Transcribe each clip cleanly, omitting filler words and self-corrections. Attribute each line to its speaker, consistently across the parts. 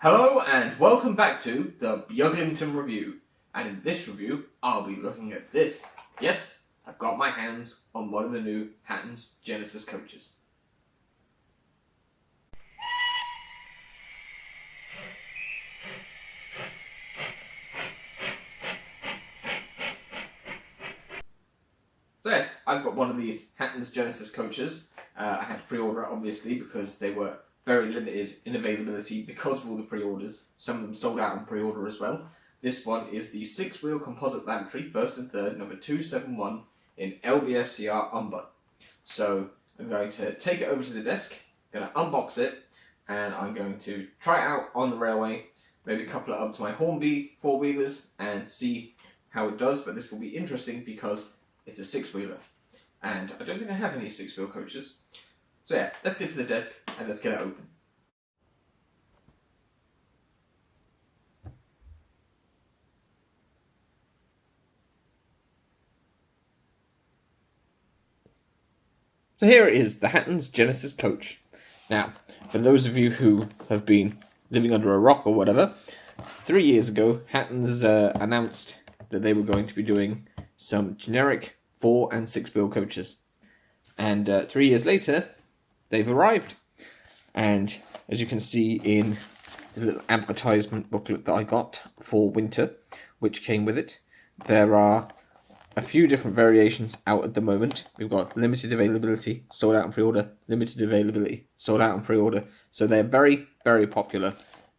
Speaker 1: Hello and welcome back to the Beaglington Review, and in this review I'll be looking at this. Yes, I've got my hands on one of the new Hattons Genesis coaches. So yes, I've got one of these Hattons Genesis coaches. I had to pre-order it obviously because they were very limited in availability because of all the pre-orders. Some of them sold out on pre-order as well. This one is the 6-wheel composite Lavatory, first and third, number 271 in LBSCR unbut. So I'm going to take it over to the desk, going to unbox it, and I'm going to try it out on the railway, maybe couple it up to my Hornby 4-wheelers and see how it does. But this will be interesting because it's a 6-wheeler, and I don't think I have any 6-wheel coaches. So yeah, let's get to the desk and let's get it open. So here it is, the Hattons Genesis coach. Now, for those of you who have been living under a rock or whatever, 3 years ago, Hattons announced that they were going to be doing some generic 4- and 6-wheel coaches. And 3 years later, they've arrived. And as you can see in the little advertisement booklet that I got for winter, which came with it, there are a few different variations out at the moment. We've got limited availability, sold out on pre-order, limited availability, sold out on pre-order. So they're very, very popular.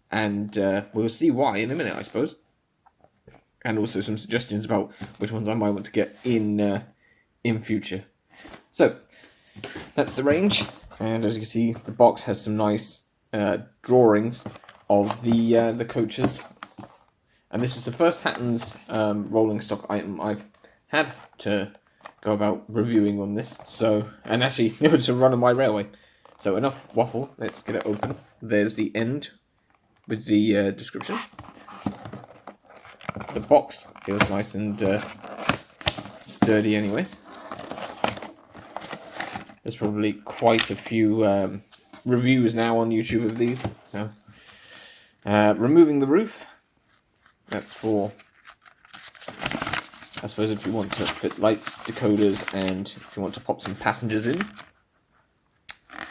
Speaker 1: And we'll see why in a minute, I suppose. And also some suggestions about which ones I might want to get in future. So that's the range, and as you can see, the box has some nice drawings of the coaches. And this is the first Hattons rolling stock item I've had to go about reviewing on this. So, and actually to run on my railway. So enough waffle. Let's get it open. There's the end with the description. The box feels nice and sturdy, anyways. There's probably quite a few reviews now on YouTube of these. So, removing the roof. That's for, I suppose, if you want to fit lights, decoders, and if you want to pop some passengers in.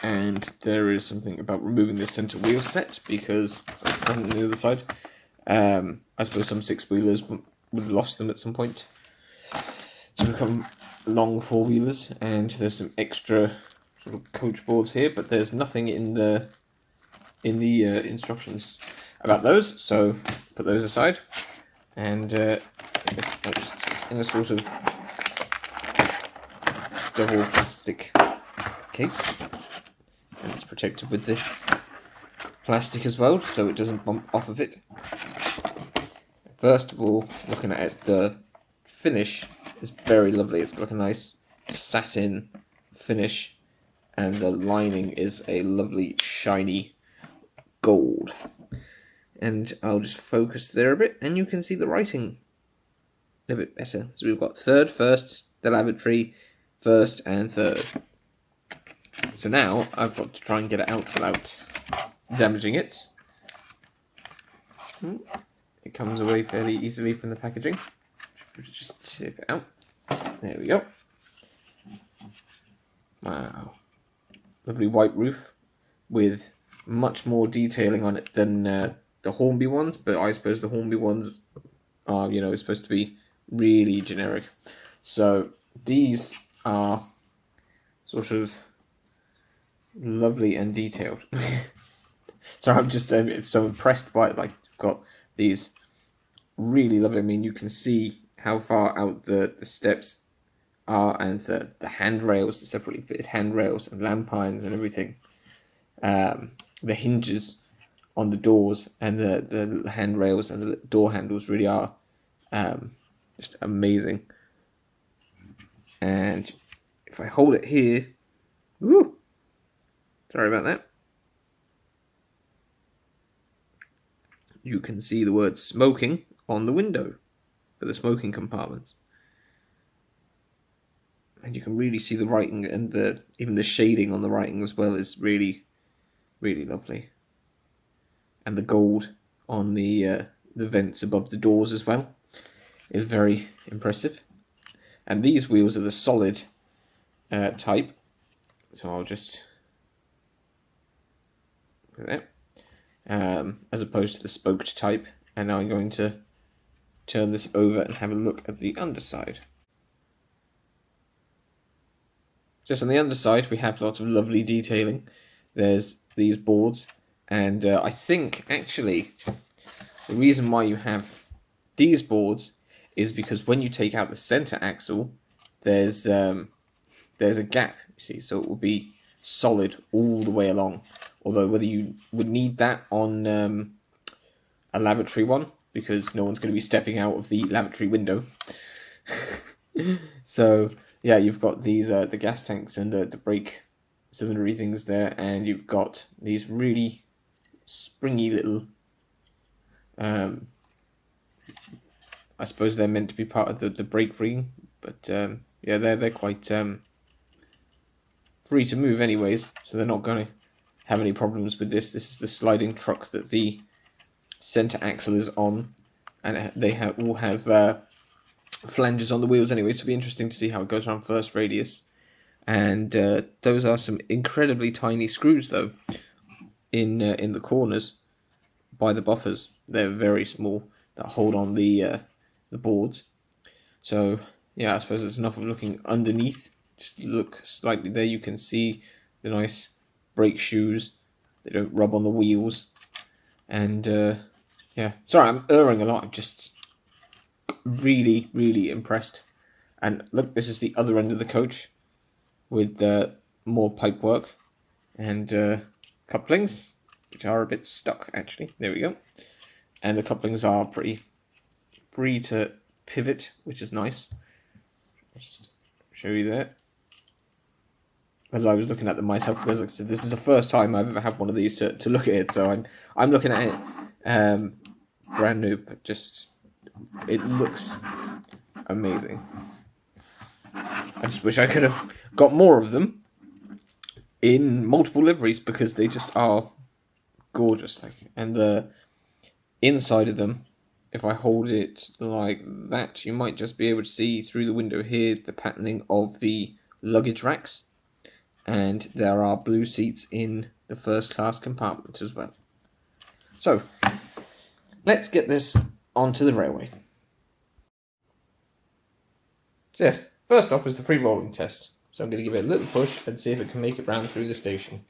Speaker 1: And there is something about removing the center wheel set because on the other side, I suppose some 6-wheelers would have lost them at some point to become long 4-wheelers. And there's some extra sort of coach boards here, but there's nothing in the instructions about those, so put those aside. And it's in a sort of double plastic case, and it's protected with this plastic as well, so it doesn't bump off of it. First of all, looking at it, the finish is very lovely. It's got like a nice satin finish, and the lining is a lovely shiny gold. And I'll just focus there a bit, and you can see the writing a bit better. So we've got third, first, the lavatory, first and third. So now I've got to try and get it out without damaging it. It comes away fairly easily from the packaging. Just tip it out. There we go. Wow. Lovely white roof with much more detailing on it than the Hornby ones, but I suppose the Hornby ones are, supposed to be really generic. So these are sort of lovely and detailed. So I'm just so impressed by it. Like, got these really lovely. I mean, you can see how far out the steps are, and the handrails, the separately fitted handrails and lampines and everything. The hinges on the doors and the handrails and the door handles really are just amazing. And if I hold it here, woo, sorry about that, you can see the word smoking on the window for the smoking compartments. And you can really see the writing, and even the shading on the writing as well is really, really lovely. and the gold on the vents above the doors as well is very impressive. And these wheels are the solid type, so I'll just put that, as opposed to the spoked type. And now I'm going to turn this over and have a look at the underside. Just on the underside, we have lots of lovely detailing. There's these boards, and I think actually the reason why you have these boards is because when you take out the center axle, there's a gap, you see, so it will be solid all the way along. Although whether you would need that on a lavatory one, because no one's going to be stepping out of the lavatory window. So yeah, you've got these the gas tanks and the brake cylinder things there, and you've got these really springy little I suppose they're meant to be part of the brake ring, but yeah, they're quite free to move anyways, so they're not going to have any problems with this. This is the sliding truck that the center axle is on, and they all have flanges on the wheels anyway, so it'll be interesting to see how it goes around first radius. And those are some incredibly tiny screws though in the corners by the buffers. They're very small that hold on the boards. So yeah, I suppose there's enough of looking underneath. Just look slightly there, you can see the nice brake shoes. They don't rub on the wheels. And yeah, sorry, I'm erring a lot. I'm just really, really impressed. And look, this is the other end of the coach with more pipework and couplings, which are a bit stuck actually. There we go. And the couplings are pretty free to pivot, which is nice. Just show you that. As I was looking at them myself, because like I said, this is the first time I've ever had one of these to look at it, so I'm looking at it brand new, but just it looks amazing. I just wish I could have got more of them in multiple liveries, because they just are gorgeous. Like, and the inside of them, if I hold it like that, you might just be able to see through the window here the patterning of the luggage racks. And there are blue seats in the first class compartment as well. So, let's get this onto the railway. So yes, first off is the free rolling test. So I'm going to give it a little push and see if it can make it round through the station.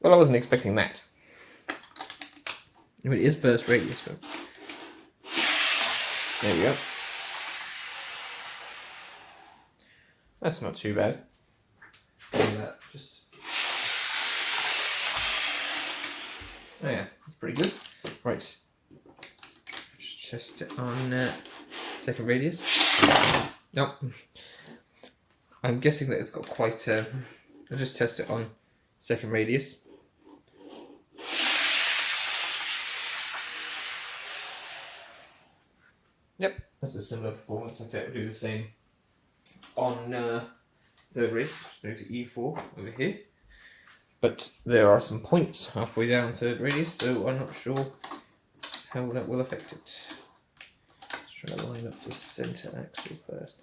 Speaker 1: Well, I wasn't expecting that. It is first radius, though. There we go. That's not too bad. Oh yeah, that's pretty good. Right. Just test it on second radius. Nope. I'm guessing that it's got quite I'll just test it on second radius. Yep, that's a similar performance. I'd say it would do the same on third radius. Just move to E4 over here. But there are some points halfway down third radius, so I'm not sure how that will affect it. Let's try to line up the centre axle first.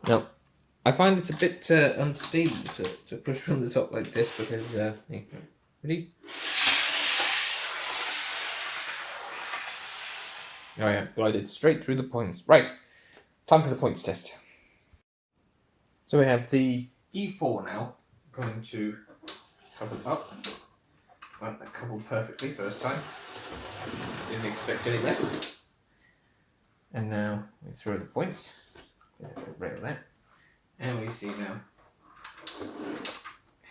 Speaker 1: Now, I find it's a bit unstable to push from the top like this, because ready? Oh yeah, glided straight through the points. Right, time for the points test. So we have the E4 now, going to couple up. Well, that coupled perfectly first time. Didn't expect any less. And now we throw the points. Rail that. And we see now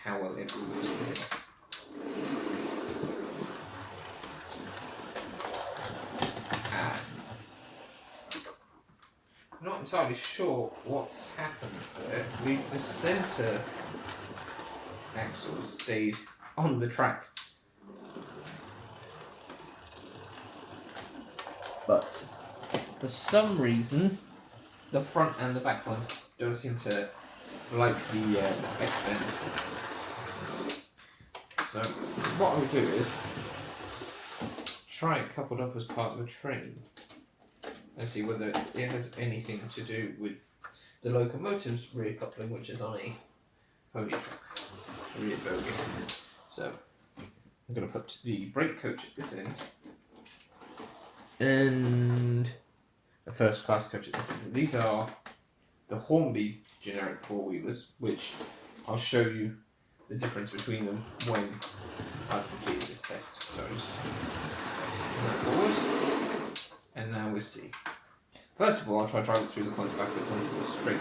Speaker 1: how well it loses it. I'm not entirely sure what's happened there. The centre axle stayed on the track, but for some reason the front and the back ones don't seem to like the S bend. So what I'll do is try it coupled up as part of a train and see whether it has anything to do with the locomotive's rear coupling, which is on a pony truck, rear bogie. So I'm going to put the brake coach at this end and a first class coach at this end. These are the Hornby generic four-wheelers, which I'll show you the difference between them when I've completed this test. So just move forward, and now we'll see. First of all, I'll try to drive it through the points backwards onto the straight.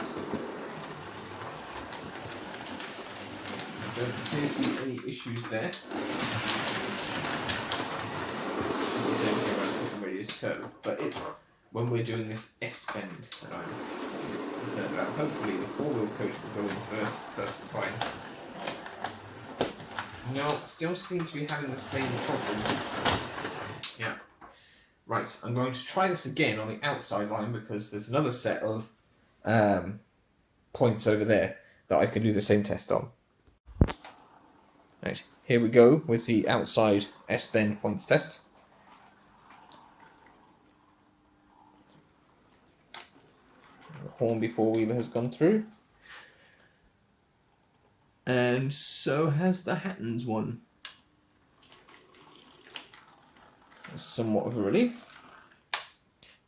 Speaker 1: There don't appear to be any issues there. It's the same thing about a second radius curve, but it's when we're doing this S-bend that I'm concerned about. Hopefully the four-wheel coach will go in first, perfectly fine. No, still seem to be having the same problem. Yeah. Right, I'm going to try this again on the outside line because there's another set of points over there that I can do the same test on. Right, here we go with the outside S-bend points test. The Hornby four-wheeler has gone through. And so has the Hattons one. Somewhat of a relief.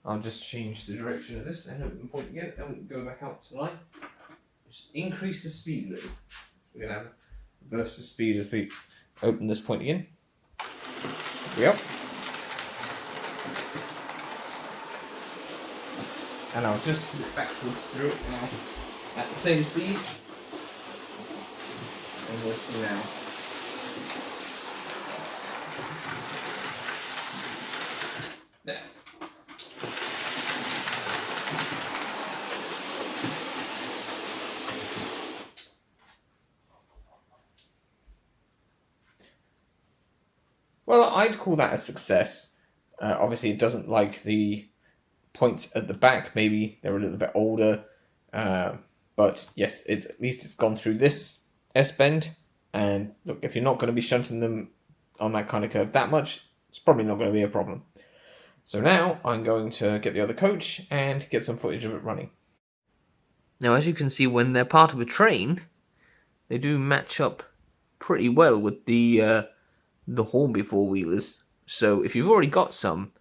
Speaker 1: I'll just change the direction of this and open point again, and go back out to line. Just increase the speed a little. We're going to have a burst of speed as we open this point again. Yep. And I'll just look backwards through it now at the same speed. And we'll see now. There. Well, I'd call that a success. Obviously, it doesn't like the points at the back. Maybe they're a little bit older. But yes, at least it's gone through this S-bend. And look, if you're not going to be shunting them on that kind of curve that much, it's probably not going to be a problem. So now I'm going to get the other coach and get some footage of it running. Now, as you can see, when they're part of a train, they do match up pretty well with the Hornby four-wheelers. So if you've already got some,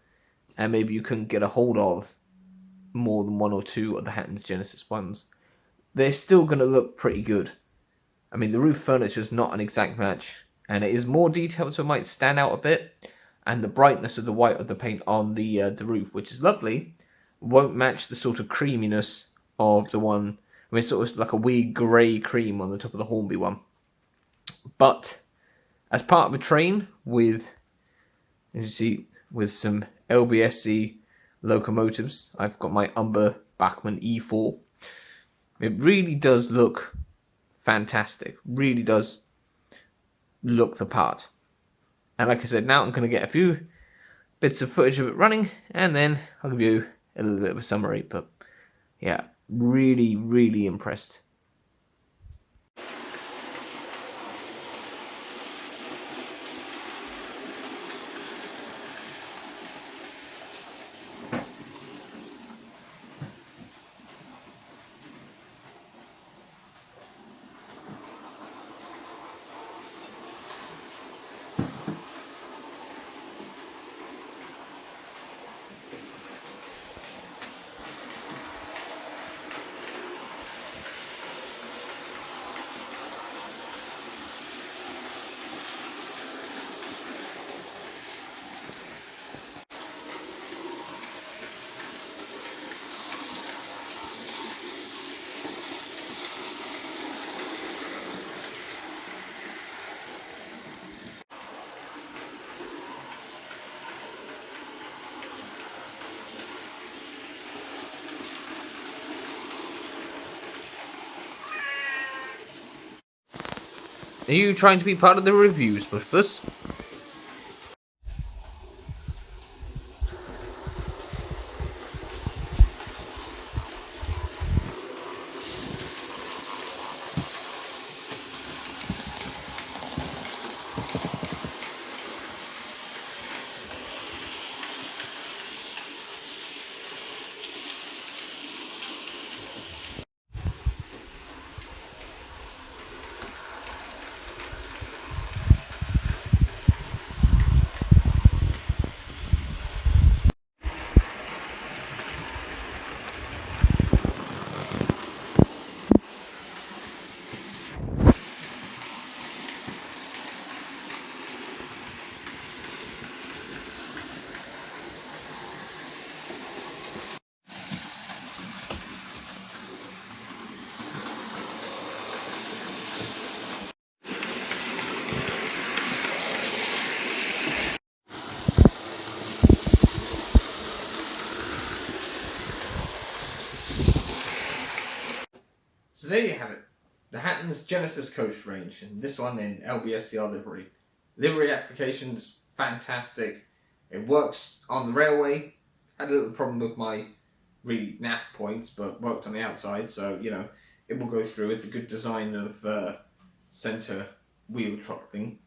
Speaker 1: and maybe you couldn't get a hold of more than one or two of the Hattons Genesis ones, they're still going to look pretty good. I mean, the roof furniture is not an exact match, and it is more detailed, so it might stand out a bit. And the brightness of the white of the paint on the roof, which is lovely, won't match the sort of creaminess of the one. I mean, it's sort of like a weird grey cream on the top of the Hornby one. But as part of a train with, as you see, with some LBSC locomotives, I've got my Umber Bachmann E4. It really does look fantastic. Really does look the part. And like I said, now I'm going to get a few bits of footage of it running, and then I'll give you a little bit of a summary. But yeah, really, really impressed. Are you trying to be part of the reviews, Pushbus? So there you have it. The Hattons Genesis coach range, and this one in LBSCR livery. Livery application's fantastic. It works on the railway. Had a little problem with my naff points, but worked on the outside, so it will go through. It's a good design of centre wheel truck thing,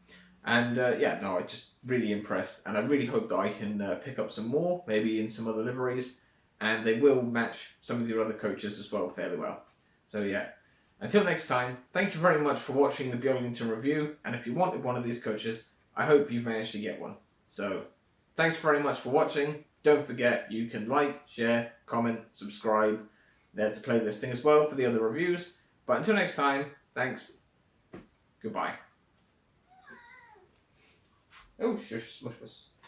Speaker 1: and I'm just really impressed, and I really hope that I can pick up some more, maybe in some other liveries, and they will match some of your other coaches as well fairly well. So yeah. Until next time, thank you very much for watching the Beaglington review, and if you wanted one of these coaches, I hope you've managed to get one. So, thanks very much for watching. Don't forget, you can like, share, comment, subscribe. There's a playlist thing as well for the other reviews. But until next time, thanks. Goodbye. Oh, shush, smush, smush.